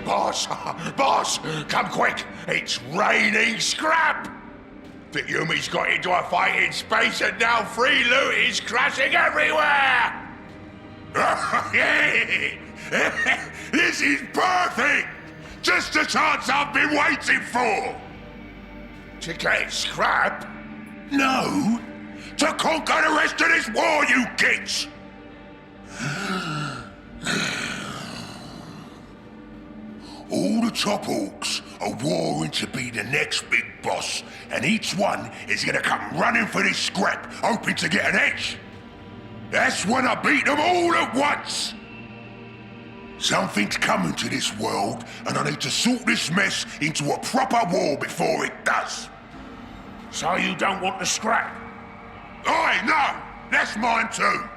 Boss! Boss! Come quick! It's raining scrap! The Yumi's got into a fight in space and now free loot is crashing everywhere! This is perfect! Just the chance I've been waiting for! To get scrap? No! To conquer the rest of this war, you gits! All the top orcs are warring to be the next big boss, and each one is gonna come running for this scrap, hoping to get an edge. That's when I beat them all at once! Something's coming to this world, and I need to sort this mess into a proper war before it does. So you don't want the scrap? Aye, no! That's mine too!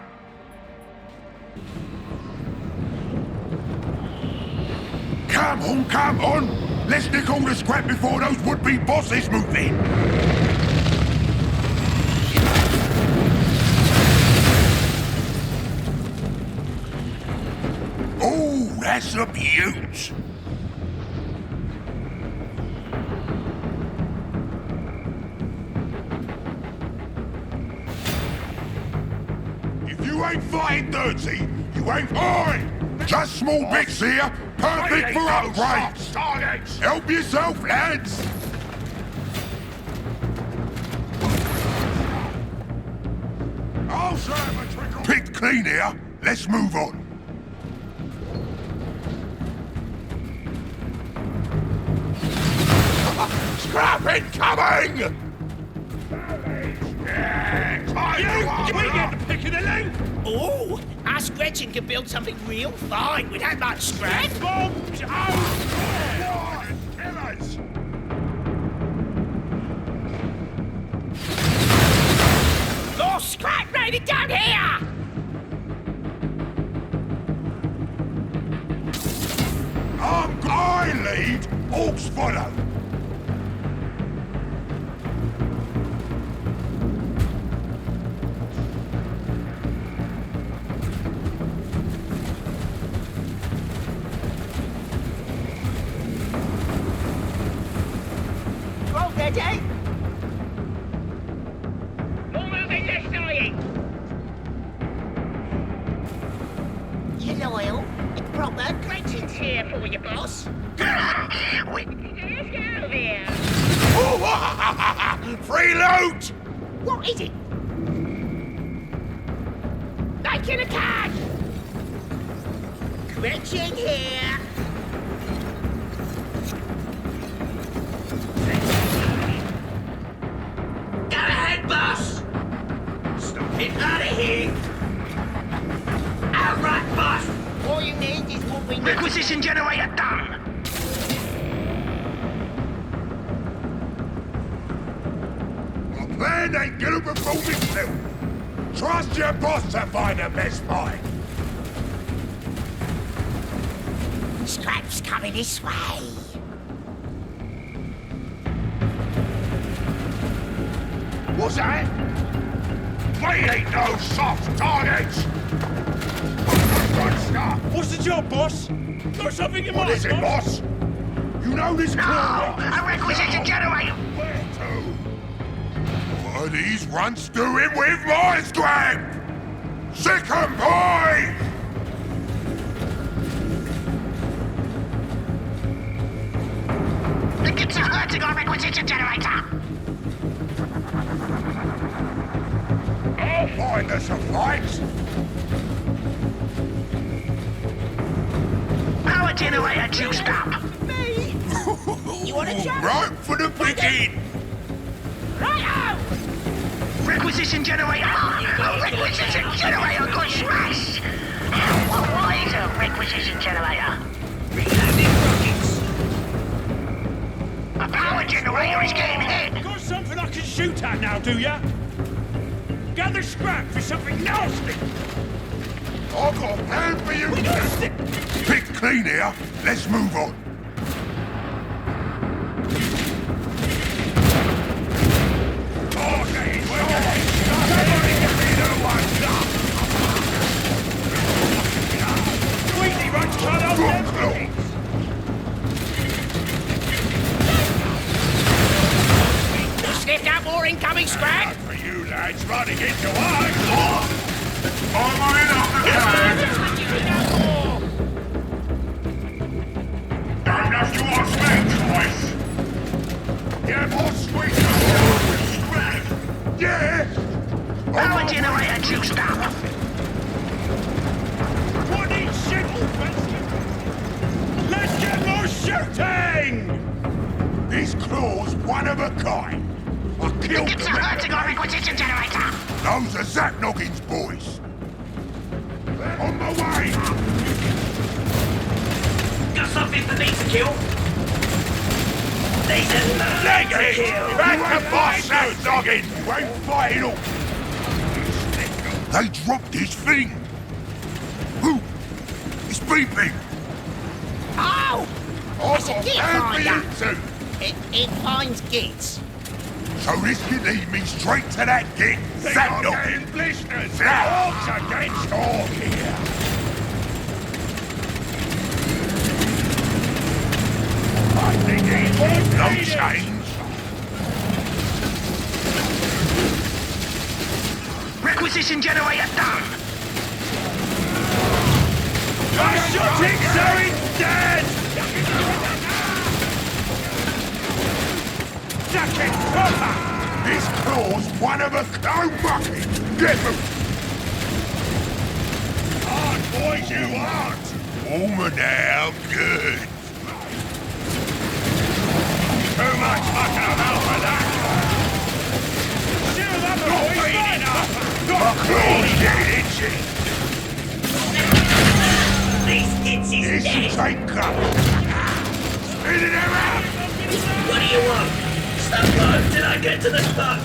Come on! Let's nick all the scrap before those would-be bosses move in! Oh, that's a beaut! If you ain't fighting dirty, you ain't fighting! Just small bits here, perfect for upgrades! Help yourself, lads! I'll serve a trickle! Picked clean here, let's move on. Scrap incoming! We get the pick of the loot! Oh, us Gretchen can build something real fine without much scrap. Bombs out! Killers! More scrap raided down here! I lead, orcs follow. All ready? All moving this side! You loyal? Proper Gretchen's here for you, boss. Let's go there! Free loot! What is it? Making a can! Gretchen here! Go ahead, boss! Stop it out of here! Outright, boss! All you need is what we need. Requisition generator done! My plan ain't gonna perform itself. Trust your boss to find the best fight. Scrap's coming this way. What's that? We ain't no soft targets! Good stuff! What's the job, boss? Got something in What mind, is it, boss? You know this No! A requisition generator! Where to? What are these runts doing with my scrap? Sick 'em, boy! The kids are hurting our requisition generator! I'll find us a fight! Power generator juiced up! Me? You want a job? Right for the picking! Right-o! Requisition generator! A requisition generator got smashed! What is a requisition generator? Reloading rockets. A power generator is getting hit! Got something I can shoot at now, do ya? Gather scrap for something nasty! I've got a plan for you! We got a stick! Picked clean here, let's move on. Sweetie runs cut off Good them! clock. one of a kind. I killed It's a them. hurting our requisition generator. Those are Zach Noggins' boys. They're on the way. Got something for me to kill? These are mine to kill! Back to boss, Zach Noggins. You ain't fighting all. They dropped his thing. Who? It's beeping. Oh! It's a I've git got a plan finder. for you two. It finds gits. So this can lead me straight to that gate. Zach Noggins. Blisters! Now. Orks against Ork here! I think he's one No needed. change. Requisition generator done. I shot him so he's dead! Duck it, proper! This claw's one of a no bucket. Get them. Hard boys you aren't! Warmer now. Good. Too much fucking about for that! Shoot up the boys! Not enough! My claw's getting itchy. These hits is This dead! is ain't coming. Spinning around. What do you want? Stop low till I get to the spot!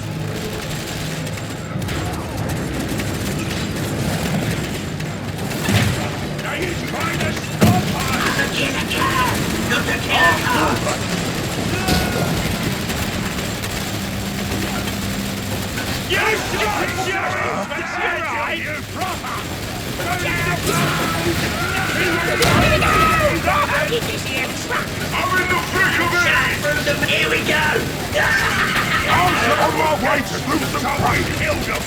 Now he's trying to stop us! The killer cat! Got the killer cat! You shot Jerry! That's right! You proper! How did this here truck? I'm in the thick of it. Here we go! I'm on my way to do some fight. Killed him!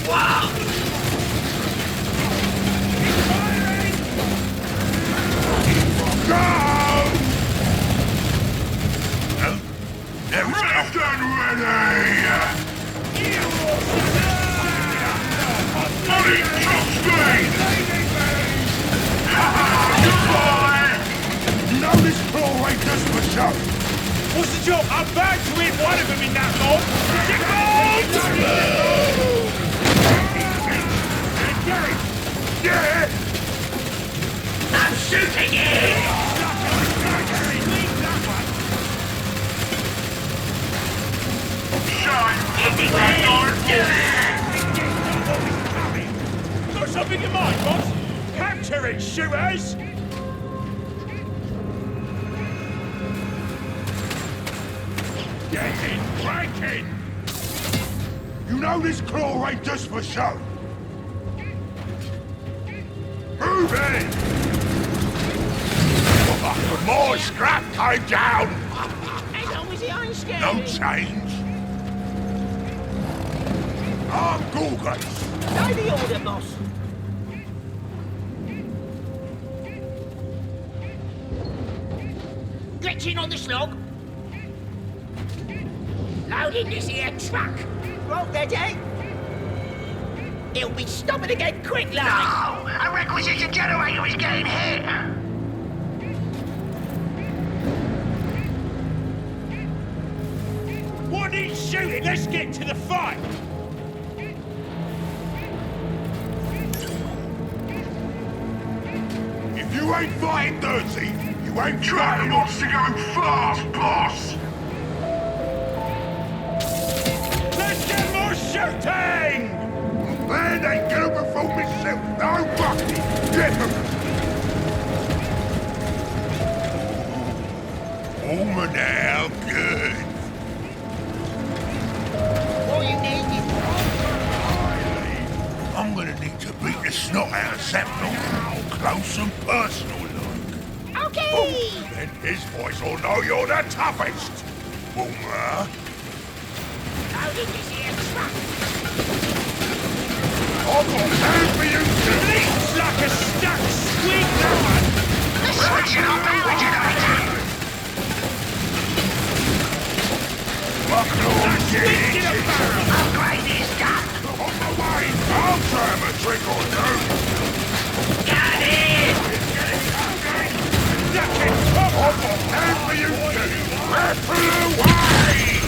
Wow! Go! Left and ready. Bloody Chopstein! Goodbye! You know this claw ain't just for show. What's the job? I'm back to win one of them in that mod! Yeah! I'm shooting it! Got something in mind, boss? Capture it, shooters! Get in, cranking! You know this claw ain't just for show. Move in! More scrap came down! As long as he ain't scared. No change. I'm Gorgons. Know the order, boss. Glitching on the slog. Loading this here truck. Roll ready. It'll be stopping again quick, like. No! A requisition generator is getting hit! What needs shooting? Let's get to the fight! If you ain't fighting dirty, you ain't trying wants to go fast, boss. Let's get more shooting! Man ain't gonna perform himself. No bucket. Get him. Warmer now. Good. All you need is I'm gonna need to beat the snot out of Sapnol. Close and personal, like. okay. Then his voice will know you're the toughest. Warmer. Loading this here truck. I've got time for you two. Leaks like a stuck squeak, that one! Switching off power generator! My claw's Stick in getting a itchy. barrel! Upgrade is done! On the way. I'll try him a trick or two. Got it! Duck it, proper! I've got time for you two. Away!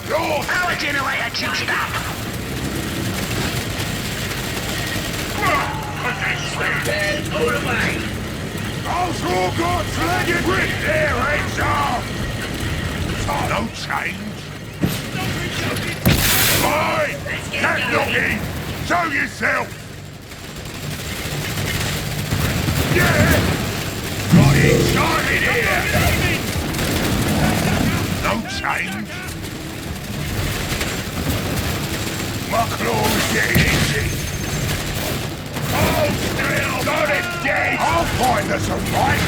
Your Power generator juiced up. Dead all the way. I've all got dragon with their heads off! No change. Fine! Cat knocking! Show yourself! Yeah! Got it started here! No change. My claws getting itchy. Hold still! Got it dead! I'll find us a fight!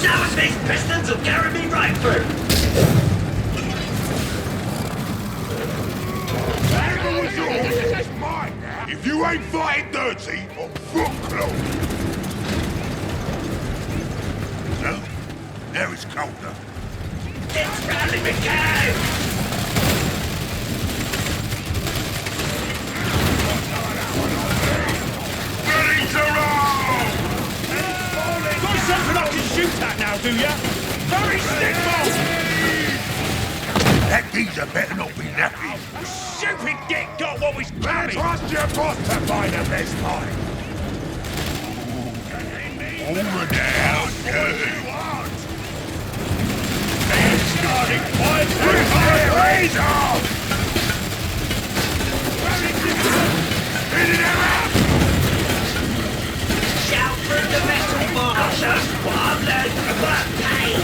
Show us these pistons will carry me right through. It's mine now. If you ain't fighting dirty, I'll foot claw. No, there it's colder. It's rally McCann! Ready to roll! Got something I can shoot at now, do ya? Very stickball! That geezer better not be nappy. Stupid dick got what was coming! Trust your boss to find the best fight. Over now, good. It's starting quite Raise off! Hit it out! Shout through the metal marchers while I'm learning about pain.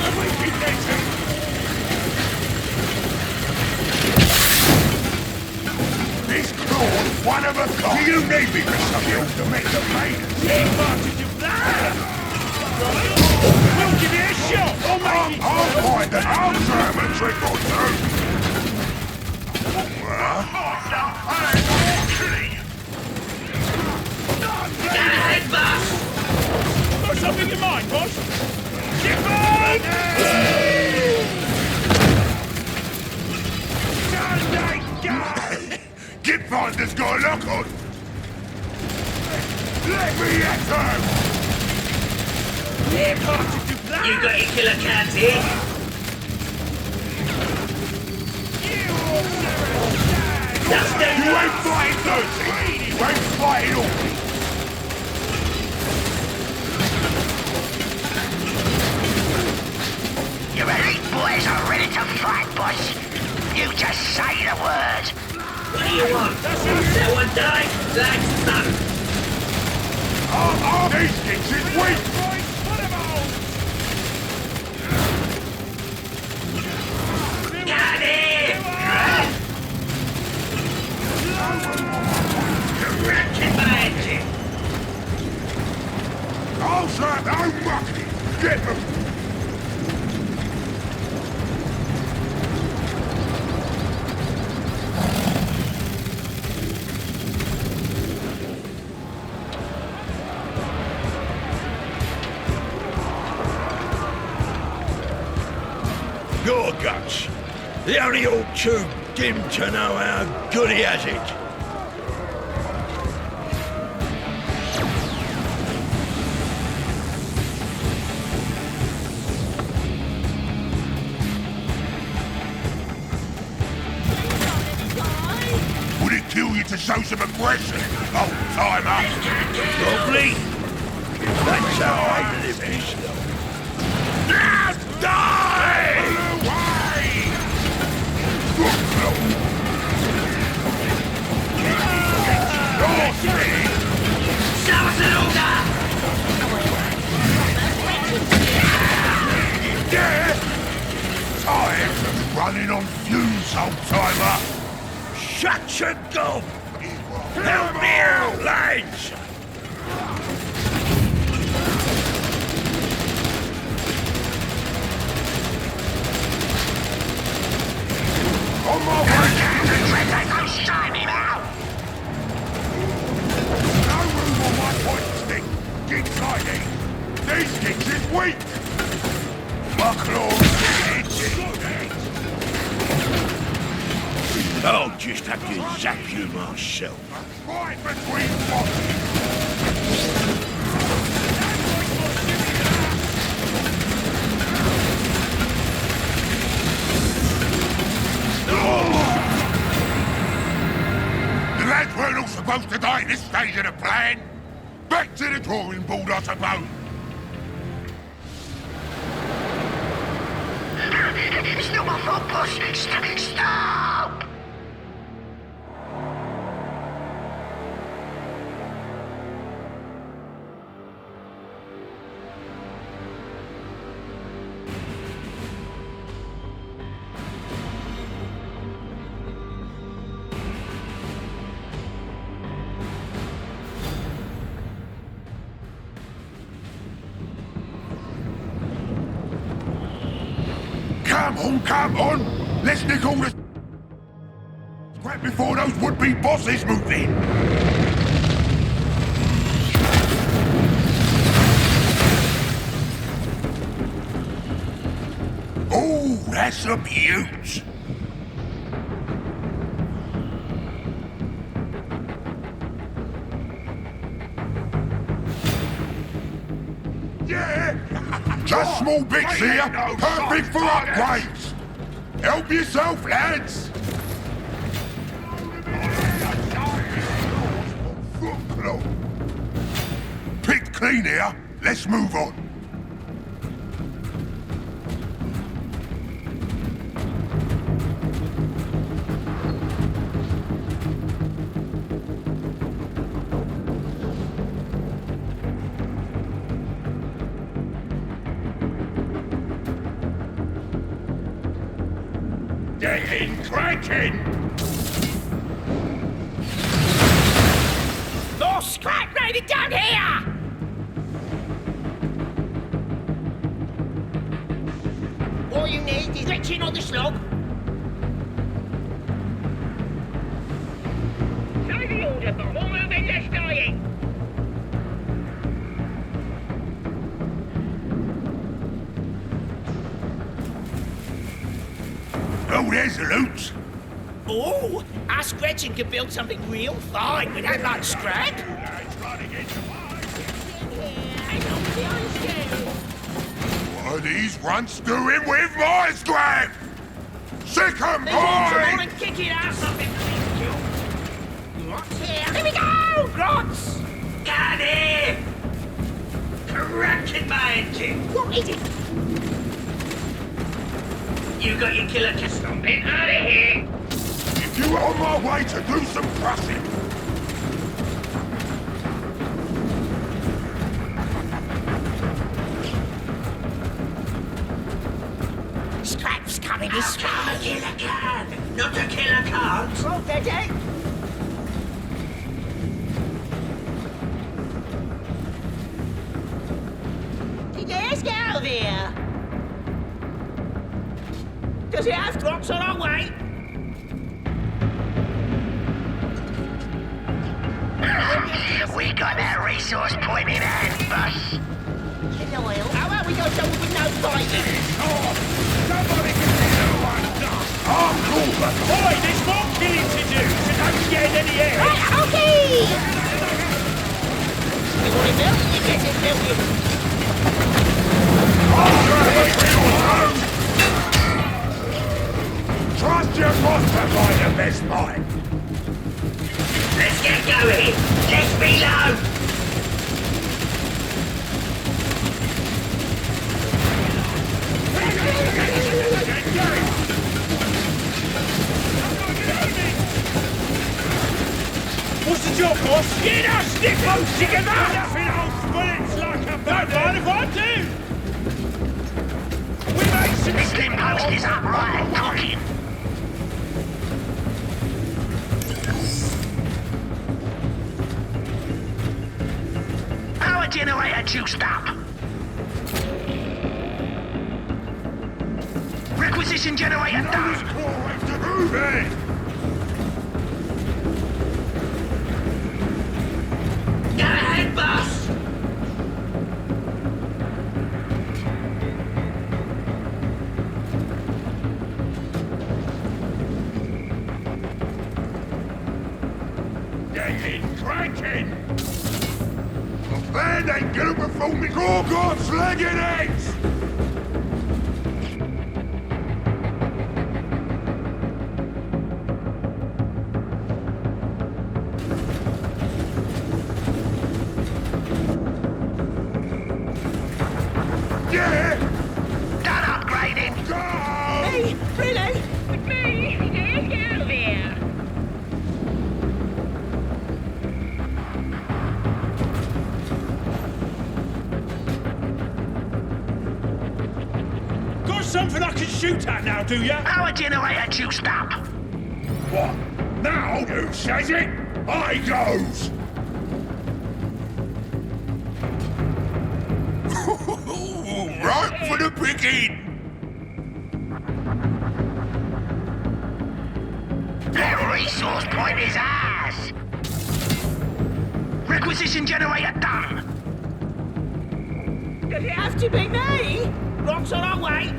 This claw's one of a kind. You need me for something else to make the maiden. Take advantage of that! We'll give you a shot! I'll find that. I'll try him a trick or two. Get ahead, boss! Got something in mind, boss? Ship on! Gipfinder's got a lock on. Let me at him. Take advantage of that! You got your killer cans here? Just do You ain't fighting dirty. You ain't fighting all. Your elite boys are ready to fight, boss. You just say the word. What do you want? That one die? That's none. These kids is weak. Got him! Wrecking my engine! I'll try. Don't muck it. Get them. Your guts. The only Ork too dim to know how good he has it. Would it kill you to show some aggression? Oh, time up. Probably. That's how I live this life. Now die! Away! Good blow. Your speed! Show us an order! Yeah! Tired of running on fumes, old timer. Shut your gob! Help me out, lads! On my way! Don't shine him out. No room on my point stick! Get tidy! These kicks is weak! My claws get itchy! I'll just have to zap you myself. Fight between bosses! stage of the plan. Back to the drawing board, I suppose. It's not my fault, boss. Stop! Come on! Let's nick all the scrap before those would-be bosses move in! Oh, that's a beaut! Yeah! Just small bits here, perfect for upgrades! Help yourself, lads! Picked clean here, let's move on. They're in cracking! More scrap raided down here! All you need is reaching on the slog. Say the order, but all moving less dying. Oh, there's the loot! Oh, us Gretchen could build something real fine with that much scrap. What are these runts doing with my scrap? Sick 'em, Come on boy! and kick it out of him. Grots here. Here we go, Grots! Down here! Cracking my engine! What is it? You got your killer to stomping out of here! If you are on my way to do some crushing, Scrap's coming this A way. killer can, not a killer can't! Well, Daddy. Let's get out of here. Does it have drops on our way? We got that resource point in hand, boss. In oil? How about we go somewhere with no fighting? Somebody can see who I'm done! Boy, there's more killing to do, so don't get any air! Right, okay! You want it built? You get it built. trust your boss to find the best mine. Let's get going! Let's reload! What's the job, boss? Get our stick boats together! Nothing holds bullets like a bad man if I do! We made some This limb post is upright and cooking. Power generator juiced up. Requisition generator done. Move it! Go ahead, boss! Getting cracking! The band ain't gonna perform me Gorgon's leg in eggs! something I can shoot at now, do ya? Power generator juiced up. What? Now? Who says it? I goes! Right for the picking! The resource point is ours. Requisition generator done. Does it have to be me? Rocks on our way.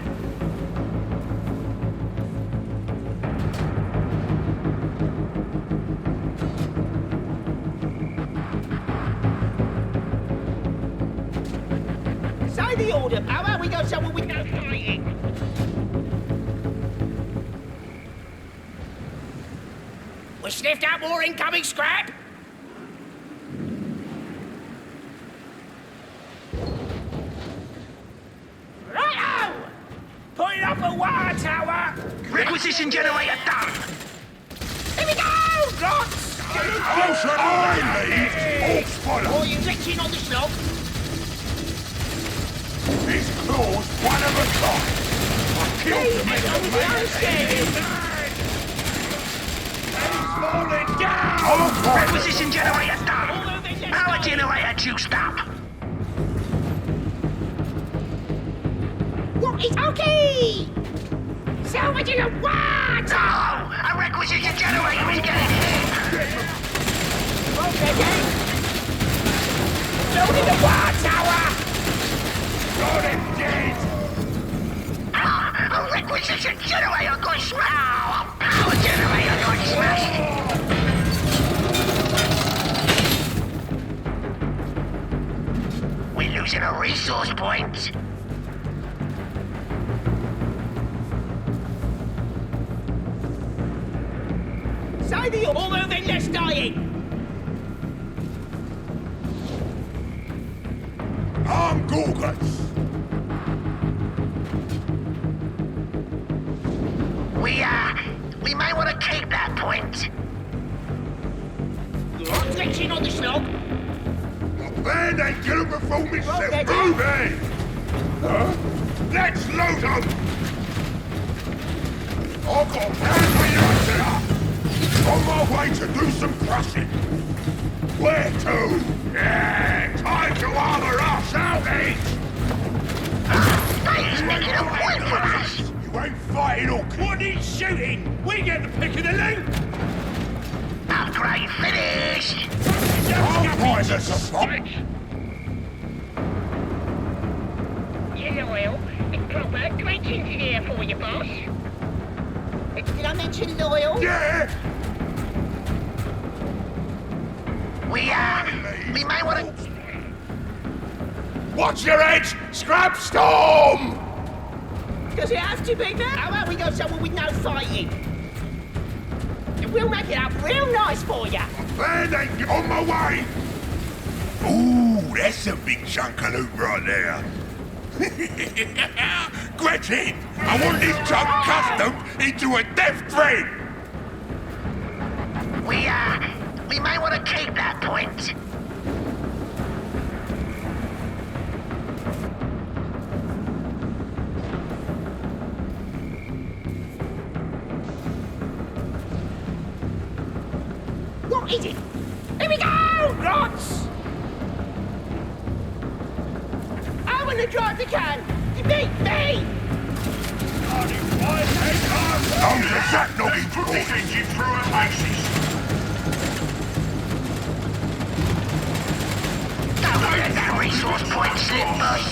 Say the order, power. We got someone with no fighting. We sniffed out more incoming scrap. Righto! Putting up a wire tower. Requisition generator done. Here we go, Rocks! How should I lead? All spotter! Or you reaching on the slog? His claws one of a kind! I killed the men that made Falling down! Oh, Requisition generator done. Power generator juiced up. What is okay? Salvaging a water! Oh, a requisition generator is getting hit. Okay, then. Building a water tower! got him dead! A requisition generator got smashed. Oh, a power generator got smashed. We're losing a resource point. Say the all moving, less dying! I'm Gorgas! We may want to keep that point. I'm glitching on the slog! The band ain't gonna perform itself! Okay. Move in! Huh? Let's load them! I've got plans on my way to do some crushing! Where to? Yeah, time to armor up, Southeast! He's making a point for us. You ain't fighting Orks! What needs shooting? We get the pick of the loot! Upgrade finished. I'll find us a spot! Yellow oil, proper great engineer for you, boss. Did I mention loyal? Yeah! We may want to... Watch your edge! Scrap storm! Does it have to be now? How about we got someone with no fighting? We'll make it up real nice for you. Band ain't on my way! Ooh, that's a big chunk of loot right there. Gretchen, I want this chunk customed into a death thread! We may want to keep that point. What is it? Here we go, Rots! I want to drive the can. You beat me! Those are that noggin for Engine through our faces. Don't let that resource point slip, boss.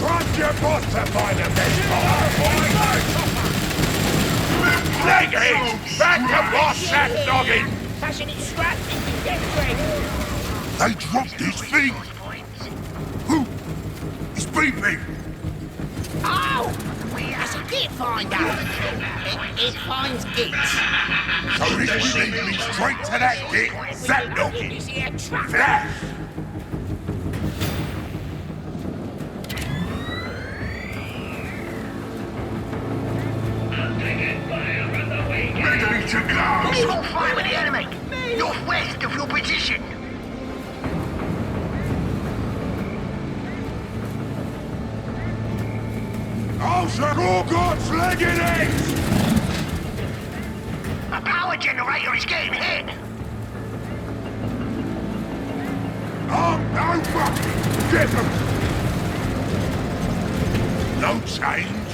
Trust your boss to find the best part! Leg it! Back to boss that noggin! Passionate scrap into death thread. They dropped this thing! Who? It's beeping! Oh! That's a git finder. It finds gits. So this will lead me straight to that git, that noggin! This here truck. Flash! Ready to go! Full fire with the enemy. Northwest of your position. closer! Gorgot's legging it! A power generator is getting hit! No fucking! Get them! No change!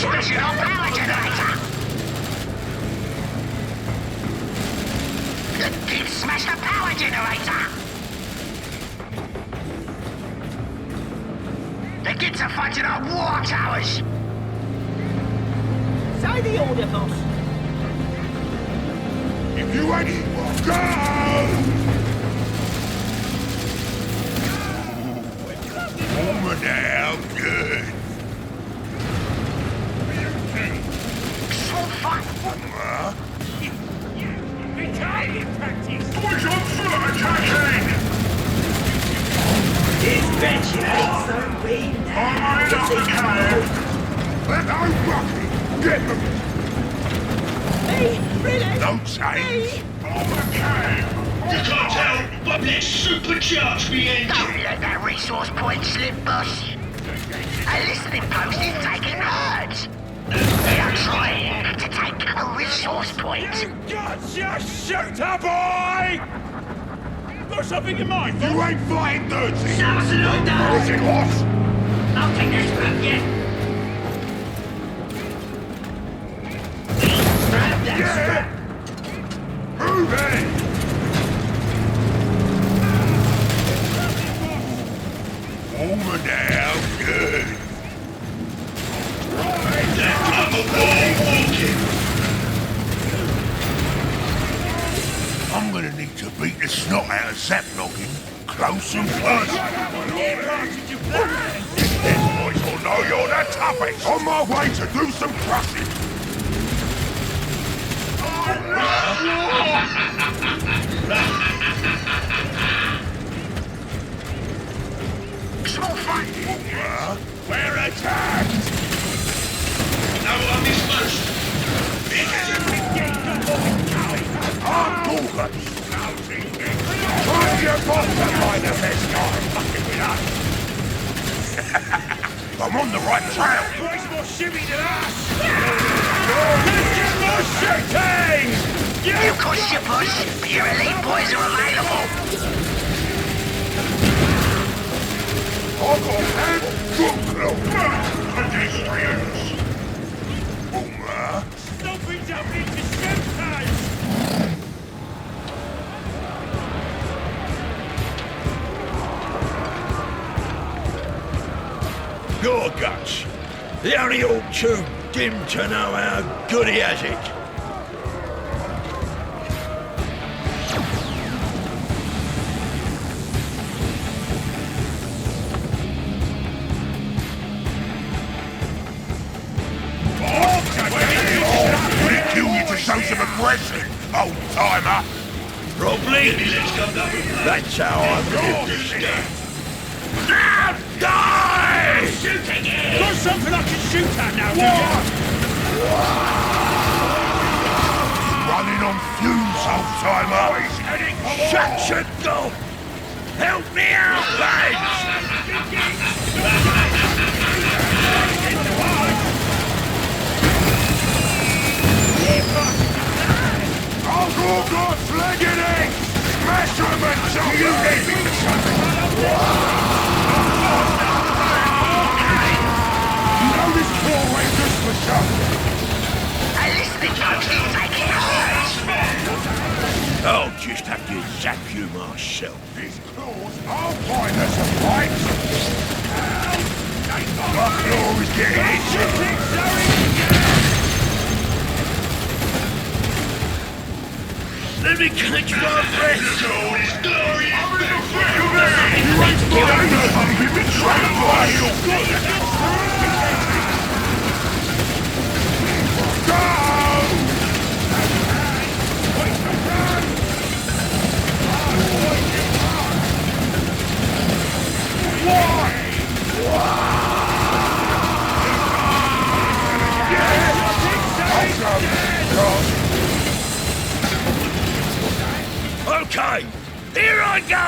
Smashing our power generator! The kid smashed the power generator! The kids are fighting our war towers! Say the order, boss. If you ain't go! Over now, good. So fun! Battalion practice! Boys on foot attacking! Dispatch so we Armored up the cave! Let out Bucky! Get them! Me, really? No change! On the cave! You can't tell, but let's supercharge the engine. Don't let that resource point slip, boss. A listening post is taking hurt. They are trying to take a resource point. Gotcha, shooter boy! Got something in mind? You ain't fighting dirty! Absolute Is it what? I'll take this scrap, yeah. Grab that scrap. Move it! Over now, good. I'm a wall walking. I'm gonna need to beat the snot out of Zap Noggin close and personal. These boys will know you're the toughest. On my way to do some crushing. Small fun. We're attacked! No one is first. I'm Gorgon! Try your boss to find the best guy fucking with us! I'm on the right trail! Boys more shimmy than us! Let's get more shooting! You cost your push, but your elite boys are available. I've got hand good clothes! Pedestrians! Boomer! Stomping up into shooters! Gorguts, the only Ork too dim to know how good he has it. Would it kill you to show some aggression, old timer? Probably. That's how I live this day. Now die! Got something I can shoot at now, do you? Running on fumes, old timer. He's heading for Shut your door! Help me out, lads! I'll go God's leg in it! Smash him and jump! You need me to shut You know this poor ain't good for something. A listening post is taking hurt. I'll just have to zap you myself. These claws, I'll find us a fight! My claw is getting itchy! Let me catch my breath! Show his glory! You ain't flying us! You've been trained by you! Go! Okay, here I go!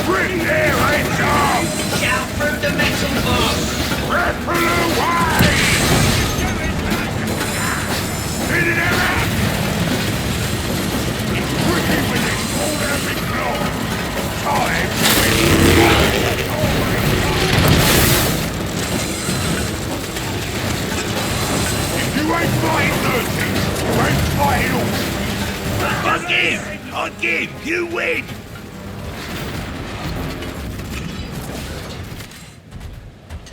Rip their heads off! Shout through the metal box! Ripple away! Hit it out! It's tricky with this small epic claw! Time to if you ain't fighting dirty, you ain't fighting all! I give, you win!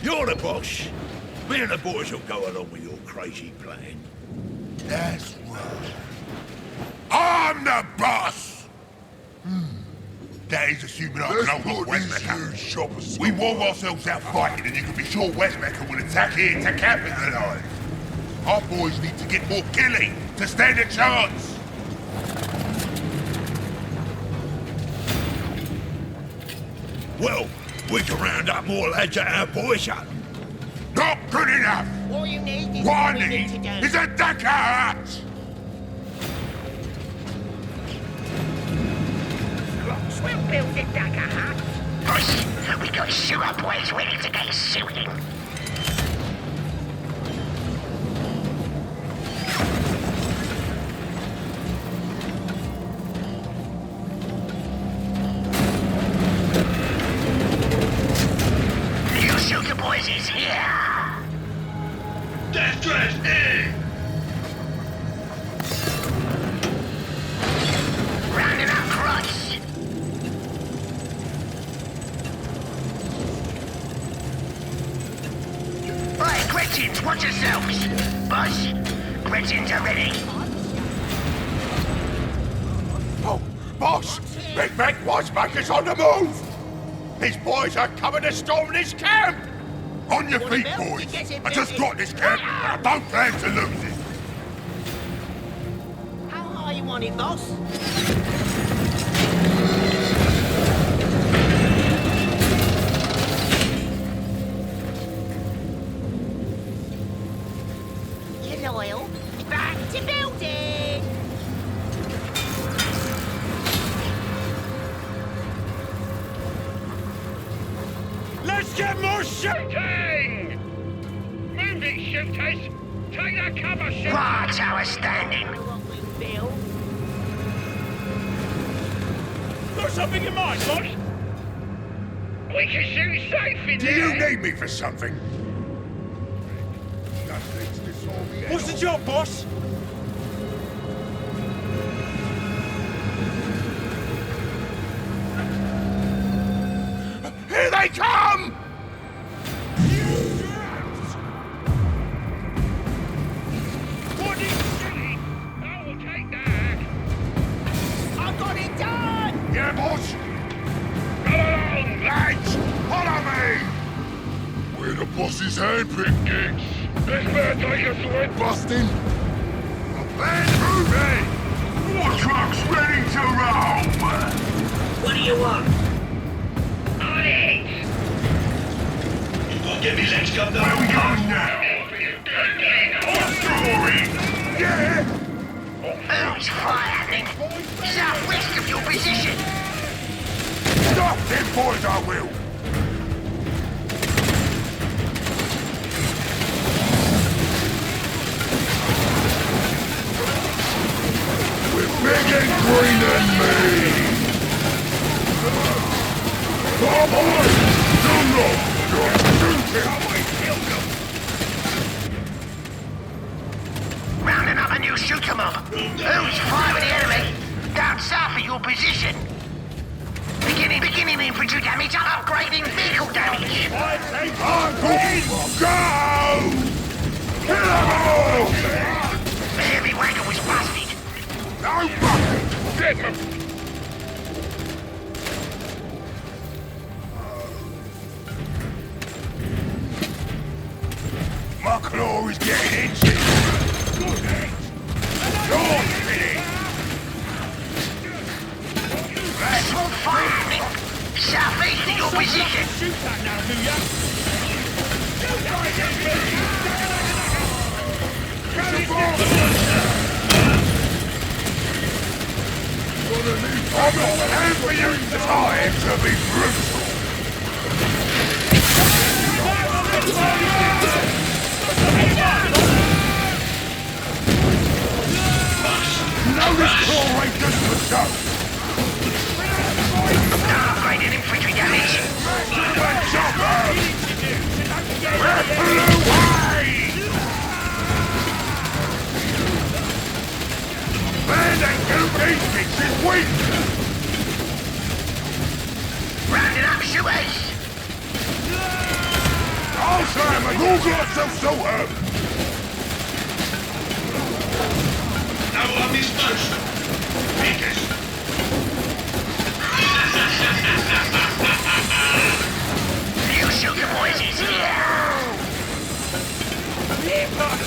You're the boss. Me and the boys will go along with your crazy plan. That's right. I'm the boss! That is assuming I can hold off Westmecker. We wore ourselves out fighting, and you can be sure Westmecker will attack here to capitalise. Our boys need to get more killing to stand a chance. Well, we can round up more lads at our boys' hut. Not good enough! All you need is What I what we need to do. is a Dakar hut! Orks will build a dagger hut. Boss, we got sewer boys ready to get shooting. New shooter boys is here. Death Threat in! Rounding up crutch. Right, Gretchins, watch yourselves. Boss, Gretchins are ready. Oh, boss! Big Mac Wisemaker's on the move! His boys are coming to storm this camp! On your feet, boys! I just got this camp, and I don't plan to lose it! How high you want it, boss? You're loyal. Back to building! Let's get more shooting! Move it, shooters! Take that cover, shooters! Bar tower standing. What we build? Got something in mind, boss? We can shoot safe in Do there! you need me for something? Nothing's disordered. What's the job, boss? Here they come! What is silly? I will take that! I got it done! Yeah, boss? Come along, Lads, follow me! We're the boss's handpicked gigs. This man take us away! Busting. Land moving! War trucks ready to roll! What do you want? On it! You won't get me legs cut Where we down. going now? What's story? Yeah! Who's firing? Southwest of your position. Stop them boys, I will! We're big and green and me! Come on! Do not! Shoot him! Rounding up a new shooter mob. Who's firing the enemy? Down south of your position. Beginning infantry damage, upgrading vehicle damage. Go! Kill them all! The heavy wagon was busted. No bucket! Get them! My claw is getting itchy! Good hit! You're spinning! Small firing. Southeast of your position. Shoot that now, do ya? I'm not time for you time to be brutal. Know this claw rate just for show. Upgraded infantry damage. Ripple away! Man, that goofy thinks it's weak! Rounding up shooters. Oh, Sam, you got some sort. No one is first. Biggest. You shooter boys is here.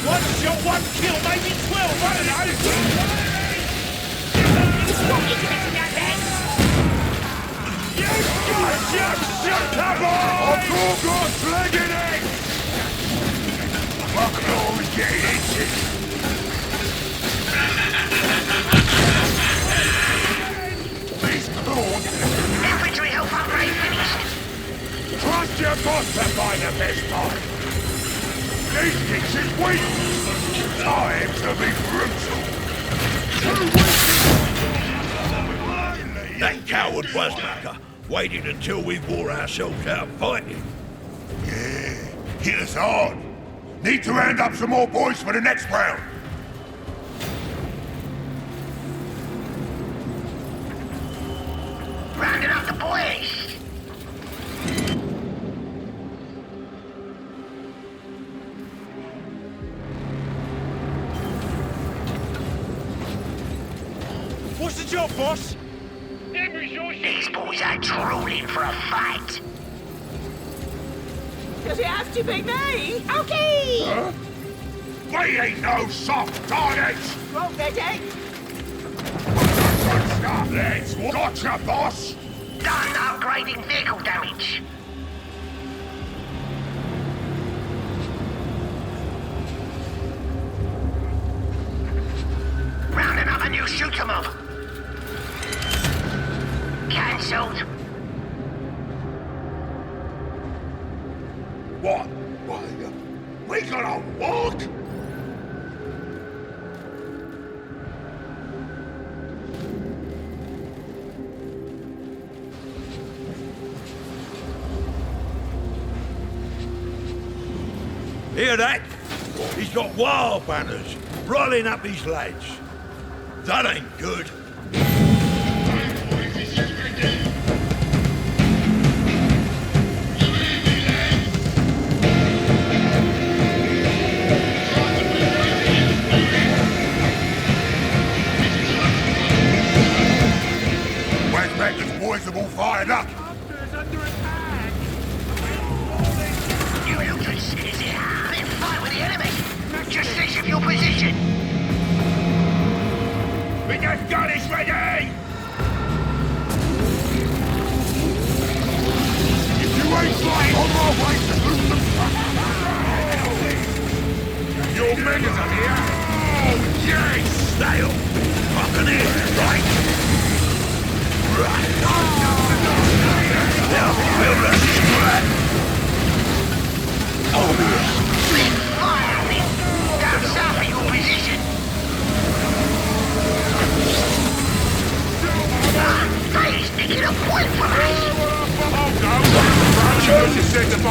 One shot, one kill, maybe 12, I don't know. What is missing out there? You guys just shut up! I've got slagging it! Fuck it all and get it. These claws. Infantry health upgrade finished. Trust your boss to buy the best part. These things is weak. Time to be brutal. That coward Buzzmaker waited until we wore ourselves out fighting. Yeah, hit us hard. Need to round up some more boys for the next round. Rounding up the boys. What's the job, boss? Them resources. These boys are drooling for a fight. Does it have to be me? Okay! Huh? We ain't no soft targets! Wrong, Daddy. Let's gotcha, boss! Done upgrading vehicle damage. Rounding up a new shooter mob. Cancelled. What? We got a what? Hear that? He's got wild banners rolling up his lads. That ain't good. Westmaker's boys have all fired up. You looters, is here. Then fight with the enemy. Just cease of your position. We got gun is ready! If you ain't flying on our way to loot them... Your men are here! Oh, yes! Stale. Fucking here, right? Right. Now, we'll run this crap. Over here. Then fire on him. Down south of your position. He's making a point for us.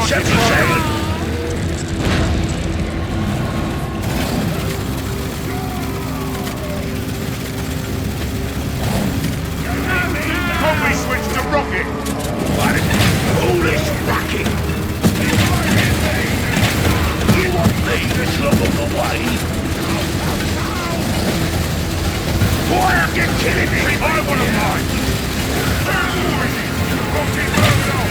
Set the sail. Probably switch to rocket! What? All this racking. You want me to slug the way? Why are you killing me? I want to fight! Rocket burn off!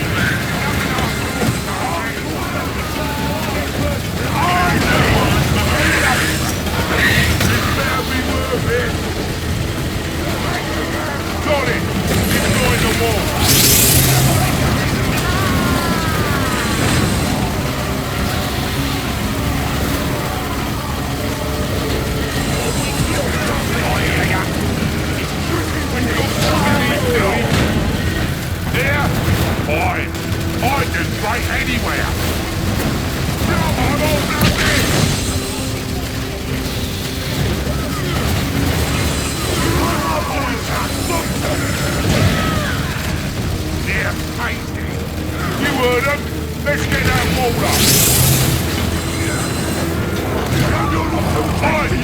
fight anywhere. Come on, all this! They're fighting. You heard them? Let's get that water. Fine!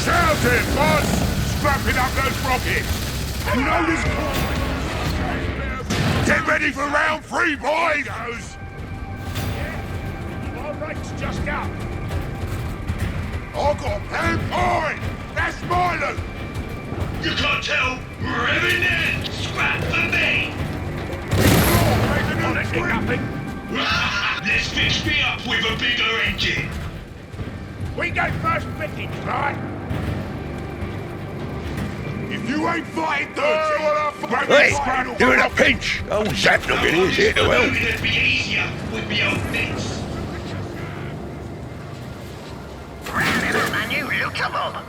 Shout it, boss! Strapping up those rockets! You know this... Get ready for round 3, boys! Our rate's just up. I got plan point! That's my loot! You can't tell? Revving in! Scrap for me! Honestly, nothing. Let's fix me up with a bigger engine! We go first pickings, right? If you ain't fighting dirty, Hey, you're in a pinch! Oh, Zap look at is here to help. It'd be easier with me old bits. Rounding up my new looter mob.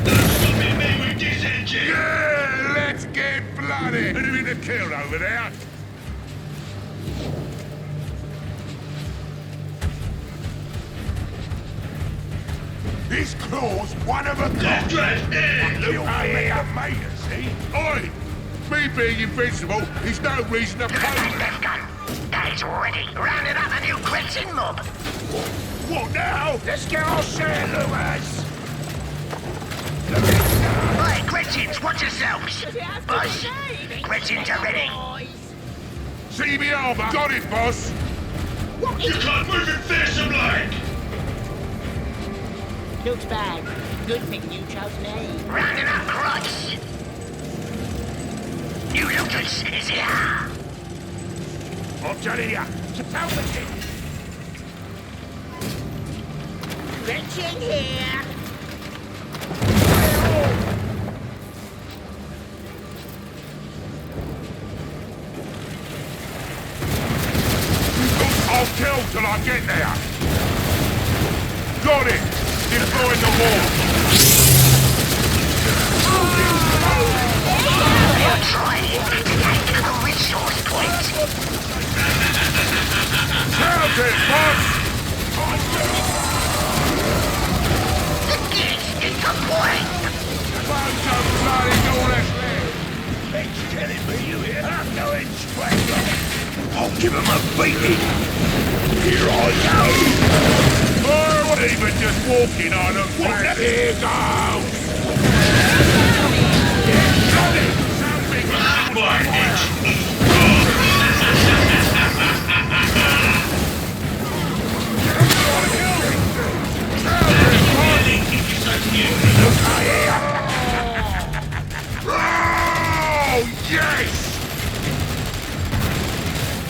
Something me with this engine! yeah, let's get bloody! Anything to kill over there? This claw's one of a Left kind. drive in! You made us, see? Oi! Me being invincible is no reason to Left pay. left gun. That is ready. Rounding up a new Quentin mob. What now? Let's get our share, Lewis. Right, Quentins, watch yourselves. Boss, Quentins are ready. See me armor. Got it, boss. What You is... can't move it fearsome like! Looks bad. Good thing you chose me. Rounding up Crotch. New looters is here. I'm telling ya. Tell the kid. Wrenching here. I'll kill till I get there. Got it. Deploying the wall. They're trying to take a resource point. Count it, boss. The gates is the point. Bunch of bloody Nordic. It's killing me, you hear? I'm going straight. I'll give him a beating. Here I go. Oh, even just walking on them. Here goes. Got it. Something. My itch! Oh, yes!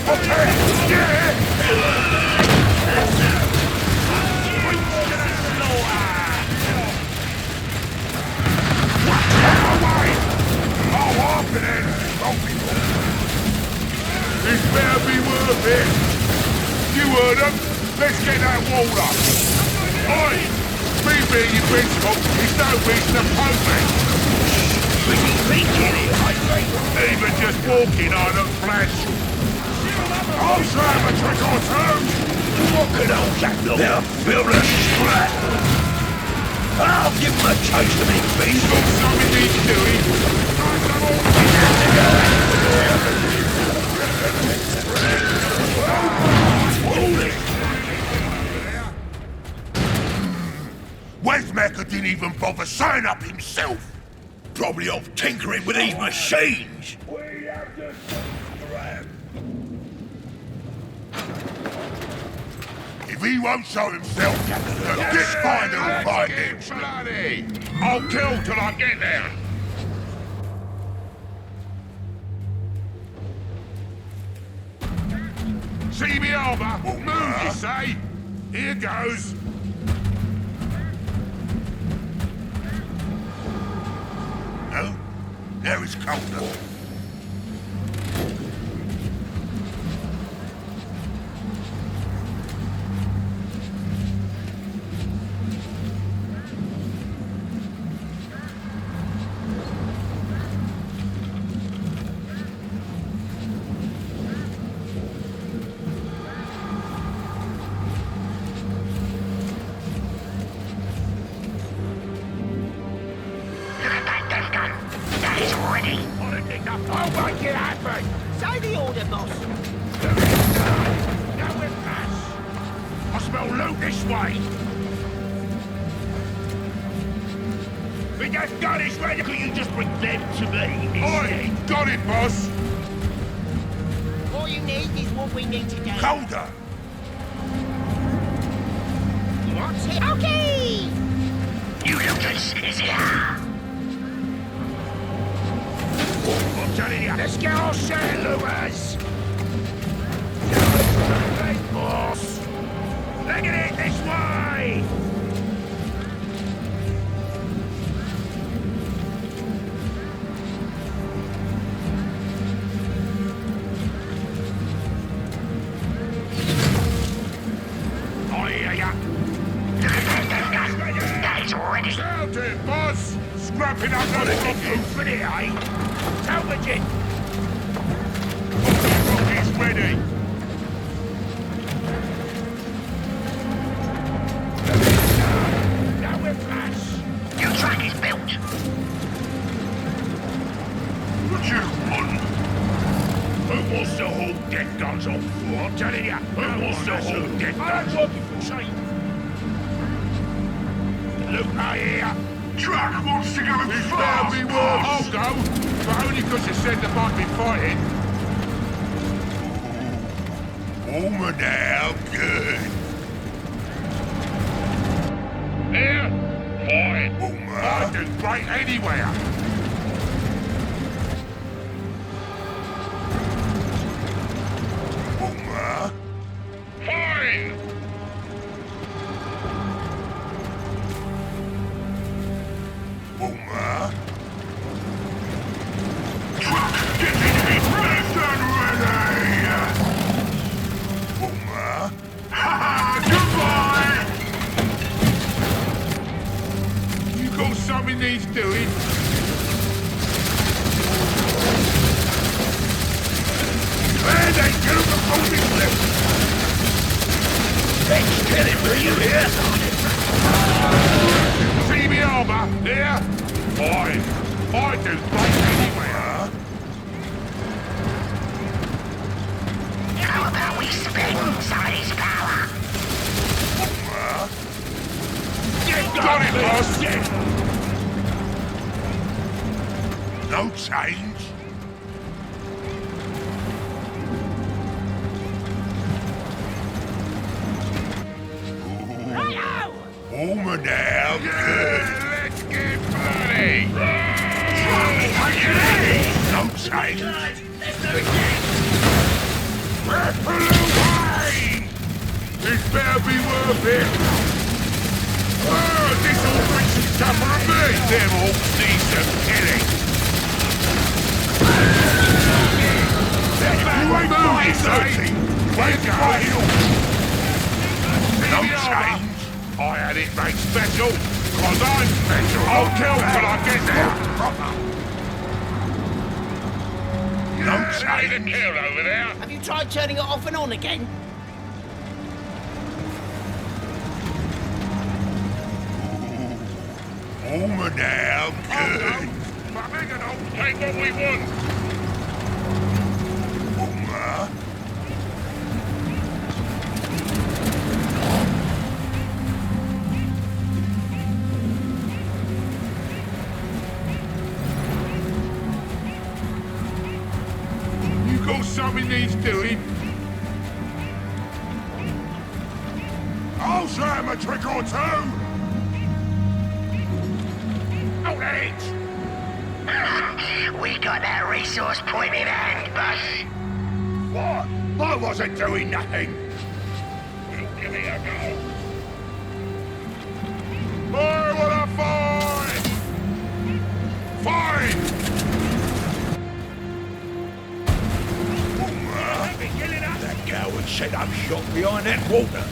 Okay, yeah! This better be worth it! You heard them! Let's get that wall up! Oi! Me being invincible is no reason to poke me! Even just walking on them flash! I'll have a trick or two! Look at old Jack They'll feel the scrap. I'll give him a taste of me beast. Got something he's doing! Wesmaker didn't even bother signing up himself! Probably off tinkering with these machines. If he won't show himself, this finder will find him! Bloody! I'll kill till I get there! See me armor? Move, you say? Here goes! No? There is colder. I'll make it happen! Say the order, boss. Now we're past! I smell loot this way! The death gun is ready! Could you just bring them to me Oi! Got it, boss! All you need is what we need to do. Colder! What's it? Okay! You looters is here. I'm telling you, let's get our share, looters! Hey, boss! Look at it this way! I hear ya! That is ready. Out it, boss! Scrapping up on it! You for it, eh? Salvage it! It's ready! Now we're flash! Your track is built. What you want? Who wants to hold death guns on foot? I'm telling you, who wants to hold death guns on foot? Say, look, I hear. Truck wants to go in This fast, better be worth. boss! I'll go, but only because they said there might be fighting. Warmer now, good. Here, fine. I Warmer. do great anywhere. Warmer. Fine. Warmer. Truck, get in it! Fast and ready! Warmer. Ha ha! Goodbye! You got something needs doing. Where they do the rolling lift? Let's kill him, will you hear? See me armour, there? Fine. I do great anywhere. How about we spend some of his power? Got it, boss. No change. Righto! Warmer now, good. Let's get bloody. No change. This better be worth it. Oh, this will bring some cover of me. Them Orks need some killing. You ain't moving, Sophie. Wait, go. No See me armour? change. I had it made special, cause I'm special. I'll kill till I get there. No Try to change. kill over there. Have you tried turning it off and on again? Warmer now, good. Take what we want. Warmer. You got something needs doing. I'll show him a trick or two. Out it! We got that resource point in hand, boss. What? I wasn't doing nothing. We'll give it a go. I wanna fight! Fight! Let me kill it up. That coward set up shop behind that water.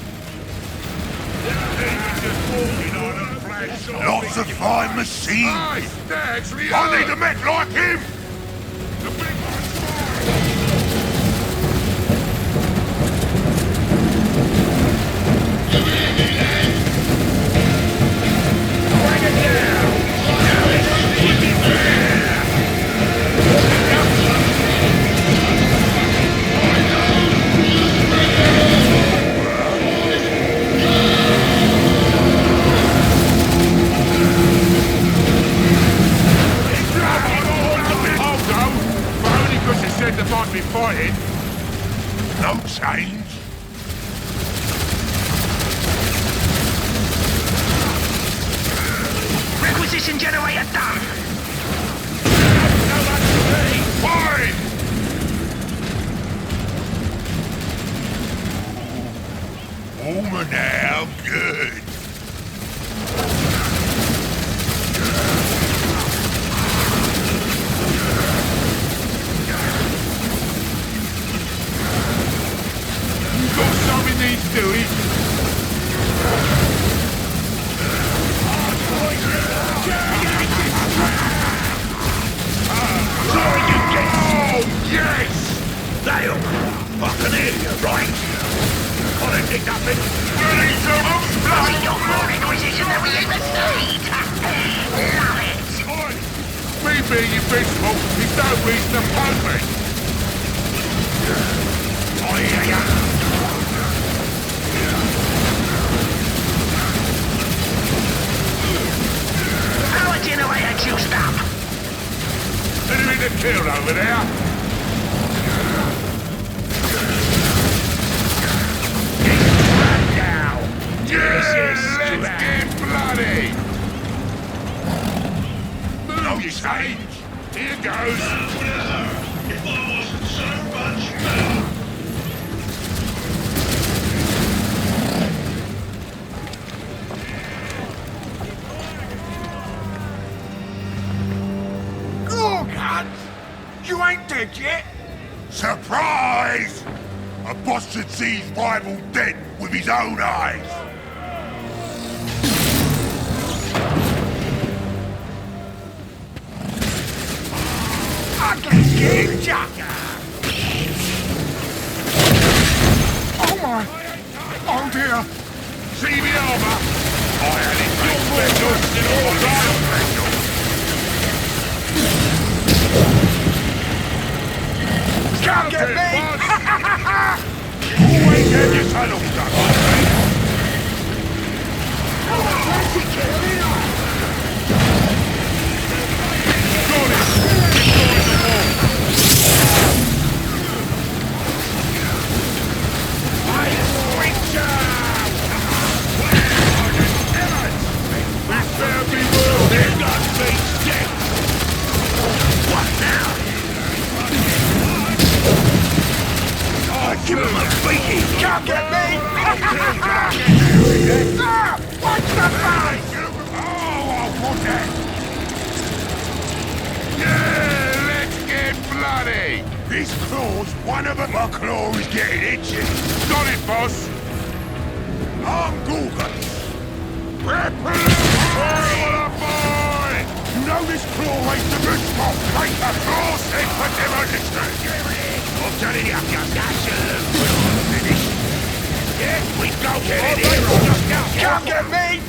Lots of fine machines. Hey, they're actually I need a mech like him. The big one's Bring it down. Now it's Warmer now, good. You got something needs doing? Oh, yes! Dale! I can hear you, right? I didn't think nothing. Ready to We got more inquisition than we ever need. Love it. Me being invincible is no reason to poke me. I hear ya. Power generator juiced up. Enemy to kill over there. Now! Yes, let's get bloody. No Move, you say? change. Here goes. If I wasn't so much better. Go, cunt! You ain't dead yet. Surprise! A boss should see his rival dead with his own eyes. Ugly skin jugger! Oh my! Oh dear! See the armor? I had it your still all right. Can't get me! Always have your tunnel done. Got it! Destroy the wall! This better be worth it! Dead! What now? Give him a beating! Can't get me! Ah! Watch the face! Oh, I'll put that! Yeah, let's get bloody! This claw's one of them. My claw is getting itchy. Got it, boss! I'm Gorgons. Oh, what a boy! You know this claw ain't the good spot. Ain't the claw set for demolition. I'm telling you, finish. Yeah, we go get it here. Can't get me!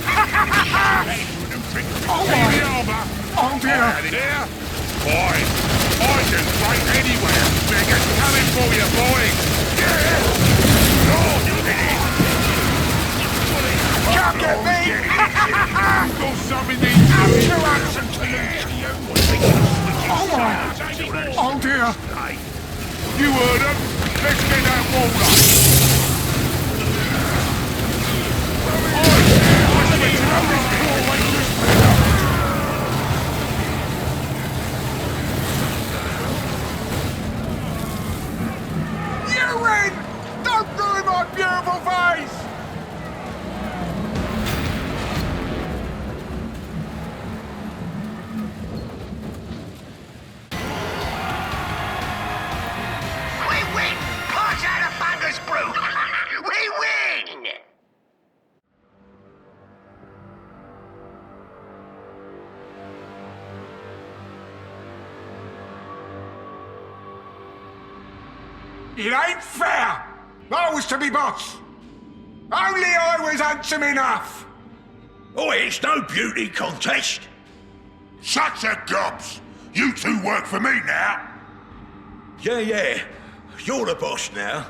Oh, see the armor? Oh dear! Had it there? Fine. I can fight anywhere. Biggest coming for you, boys. Can't get me! Got something needs I'm doing. too handsome to lose to you. Oh my! Oh dear! You heard him. Let's get that wall up. You win! Don't ruin my beautiful face! We win! Pass out of Bunger's brew! We win! It ain't fair! I was to be boss! Only I was handsome enough! Oh, it's no beauty contest. Shut your gobs! You two work for me now! Yeah. You're the boss now.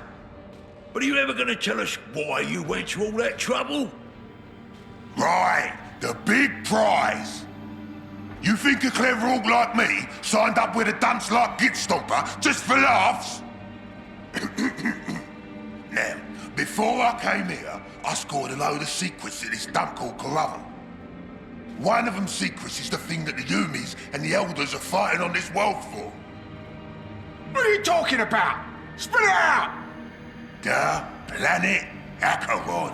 But are you ever going to tell us why you went to all that trouble? Right, the big prize! You think a clever orc like me signed up with a dunce like Gitstomper just for laughs? Now, before I came here, I scored a load of secrets at this dump called Cologne. One of them secrets is the thing that the Yumis and the Eldars are fighting on this world for. What are you talking about? Spit it out! The planet Acheron.